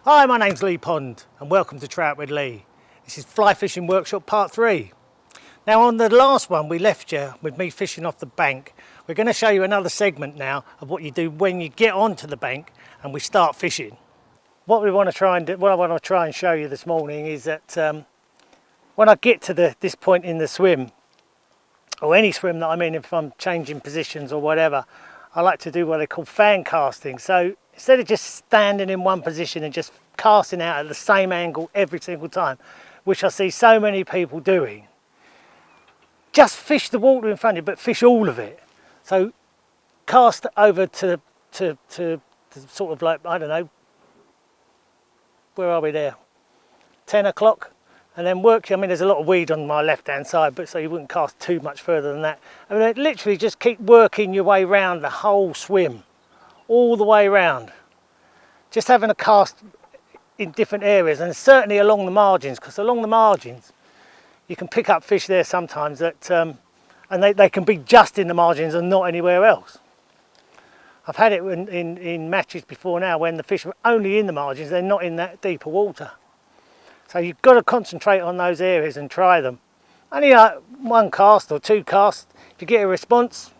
Hi, my name's Leigh Pond and welcome to Trout with Leigh. This is Fly Fishing Workshop Part 3. Now on the last one we left you with me fishing off the bank. We're going to show you another segment now of what you do when you get onto the bank and we start fishing. What I want to try and show you this morning is that when I get to this point in the swim, or any swim that I'm in, if I'm changing positions or whatever, I like to do what they call fan casting. So instead of just standing in one position and just casting out at the same angle every single time, which I see so many people doing, just fish the water in front of you, but fish all of it. So cast over to sort of like, I don't know, where are we there? 10 o'clock. And then work, I mean there's a lot of weed on my left hand side, but so you wouldn't cast too much further than that. I mean literally just keep working your way around the whole swim, all the way around. Just having a cast in different areas, and certainly along the margins, because along the margins you can pick up fish there sometimes that, and they can be just in the margins and not anywhere else. I've had it in matches before now when the fish are only in the margins, they're not in that deeper water. So you've got to concentrate on those areas and try them. Only like one cast or two casts, if you get a response,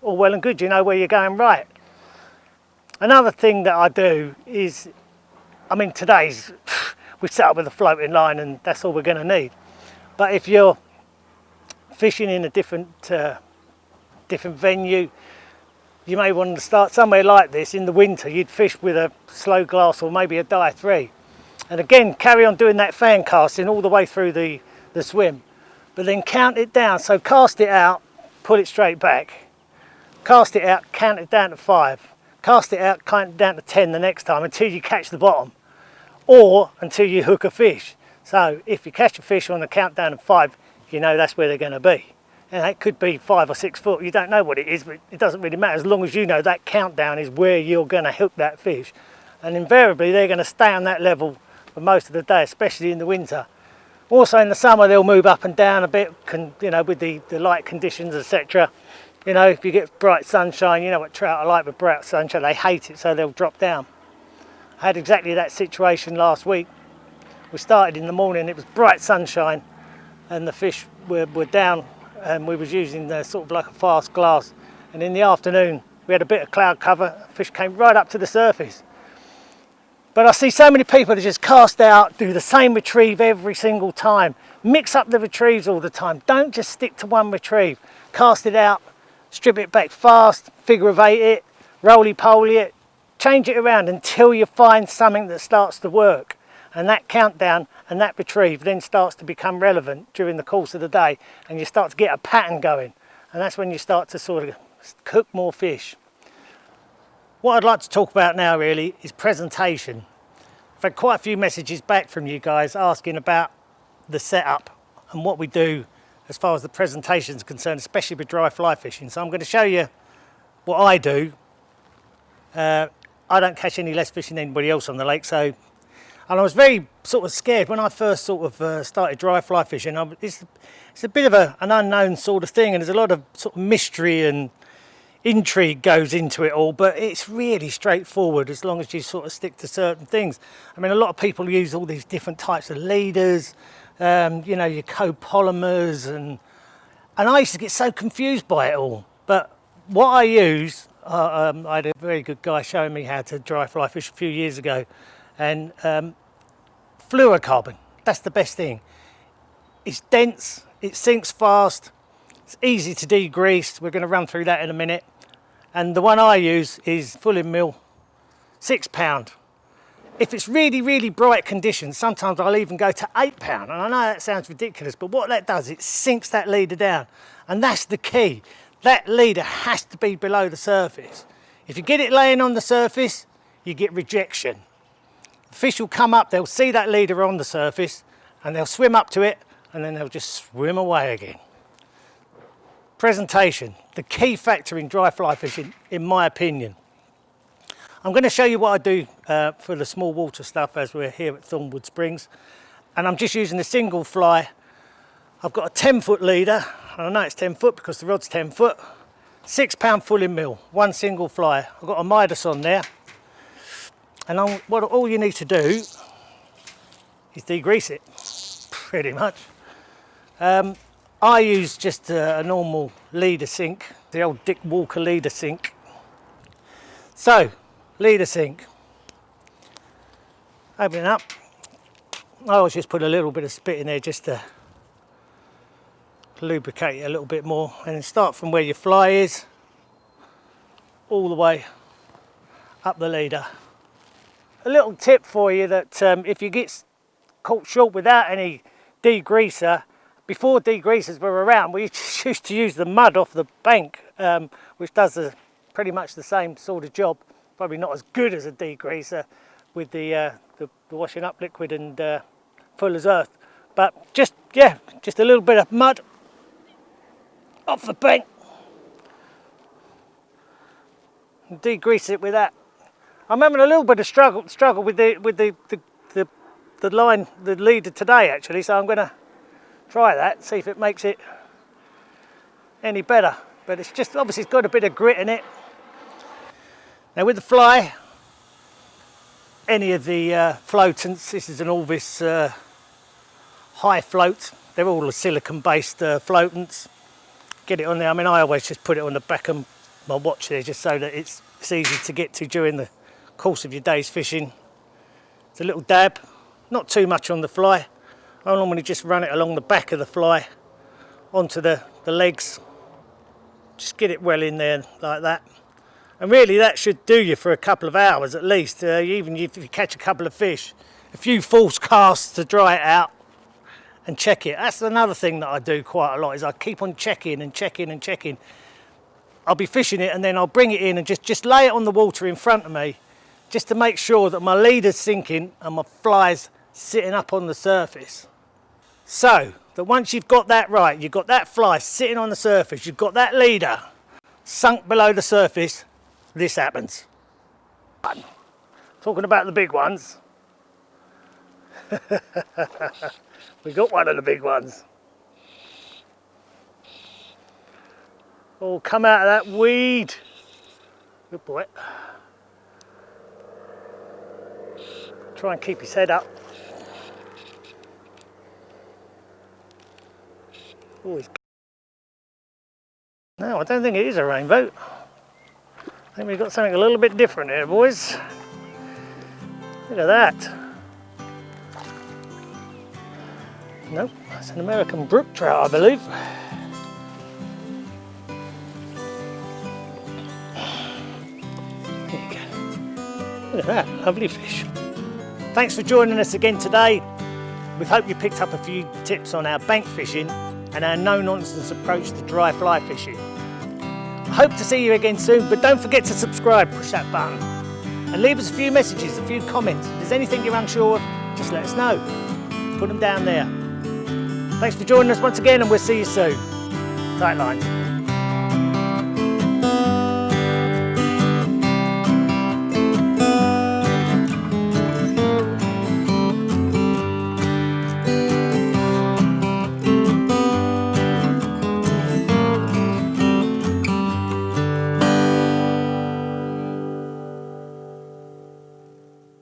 all well and good, you know where you're going right. Another thing that I do is, I mean we set up with a floating line and that's all we're going to need. But if you're fishing in a different venue, you may want to start somewhere like this in the winter. You'd fish with a slow glass or maybe a dye 3. And again, carry on doing that fan casting all the way through the swim. But then count it down. So cast it out, pull it straight back. Cast it out, count it down to 5. Cast it out, count it down to 10 the next time until you catch the bottom. Or until you hook a fish. So if you catch a fish on the countdown of 5, you know that's where they're going to be. And it could be 5 or 6 foot. You don't know what it is, but it doesn't really matter as long as you know that countdown is where you're going to hook that fish. And invariably they're going to stay on that level for most of the day, especially in the winter. Also in the summer they'll move up and down a bit, you know, with the light conditions, etc. You know, if you get bright sunshine, you know what trout are like with bright sunshine, they hate it, so they'll drop down. I had exactly that situation last week. We started in the morning, it was bright sunshine and the fish were down, and we was using the sort of like a fast glass, and in the afternoon we had a bit of cloud cover, fish came right up to the surface. But I see so many people that just cast out, do the same retrieve every single time, mix up the retrieves all the time. Don't just stick to one retrieve. Cast it out, strip it back fast, figure of 8 it, roly-poly it, change it around until you find something that starts to work. And that countdown and that retrieve then starts to become relevant during the course of the day, and you start to get a pattern going. And that's when you start to sort of cook more fish. What I'd like to talk about now really is presentation. I've had quite a few messages back from you guys asking about the setup and what we do as far as the presentation is concerned, especially with dry fly fishing. So I'm going to show you what I do. I don't catch any less fish than anybody else on the lake, and I was very sort of scared when I first sort of started dry fly fishing. It's a bit of an unknown sort of thing, and there's a lot of sort of mystery and intrigue goes into it all, but it's really straightforward as long as you sort of stick to certain things. I mean, a lot of people use all these different types of leaders, you know, your copolymers, and I used to get so confused by it all. But what I use, I had a very good guy showing me how to dry fly fish a few years ago, and fluorocarbon, that's the best thing. It's dense, it sinks fast, it's easy to degrease. We're going to run through that in a minute. And the one I use is full in mill, £6. If it's really, really bright conditions, sometimes I'll even go to £8. And I know that sounds ridiculous, but what that does, it sinks that leader down. And that's the key. That leader has to be below the surface. If you get it laying on the surface, you get rejection. The fish will come up, they'll see that leader on the surface, and they'll swim up to it, and then they'll just swim away again. Presentation, the key factor in dry fly fishing, in my opinion. I'm going to show you what I do for the small water stuff as we're here at Thornwood Springs, and I'm just using a single fly. I've got a 10-foot leader, and I know it's 10 foot because the rod's 10 foot, £6 full in mill, one single fly. I've got a Midas on there. And what all you need to do is degrease it, pretty much. I use just a normal leader sink, the old Dick Walker leader sink. So, leader sink. Open it up. I always just put a little bit of spit in there just to lubricate it a little bit more, and then start from where your fly is all the way up the leader. A little tip for you that if you get caught short without any degreaser, before degreasers were around, we used to use the mud off the bank, which does pretty much the same sort of job. Probably not as good as a degreaser with the washing up liquid and Fuller's Earth, but just a little bit of mud off the bank and degrease it with that. I'm having a little bit of struggle with the line, the leader today actually, so I'm going to try that, see if it makes it any better. But it's just obviously it's got a bit of grit in it. Now with the fly, any of the floatants, this is an Orvis high float, they're all silicon based floatants. Get it on there. I mean, I always just put it on the back of my watch there just so that it's easy to get to during the course of your day's fishing. It's a little dab, not too much on the fly. I normally just run it along the back of the fly onto the legs. Just get it well in there like that. And really that should do you for a couple of hours at least. Even if you catch a couple of fish, a few false casts to dry it out and check it. That's another thing that I do quite a lot, is I keep on checking and checking and checking. I'll be fishing it and then I'll bring it in and just lay it on the water in front of me just to make sure that my leader's sinking and my fly's sitting up on the surface. So that once you've got that right, you've got that fly sitting on the surface, you've got that leader sunk below the surface, this happens. Talking about the big ones. We got one of the big ones. Oh, come out of that weed. Good boy. Try and keep his head up. Oh, no, I don't think it is a rainbow. I think we've got something a little bit different here, boys. Look at that. Nope, that's an American brook trout, I believe. There you go. Look at that, lovely fish. Thanks for joining us again today. We hope you picked up a few tips on our bank fishing and our no-nonsense approach to dry fly fishing. I hope to see you again soon, but don't forget to subscribe, push that button, and leave us a few messages, a few comments. If there's anything you're unsure of, just let us know. Put them down there. Thanks for joining us once again, and we'll see you soon. Tight lines.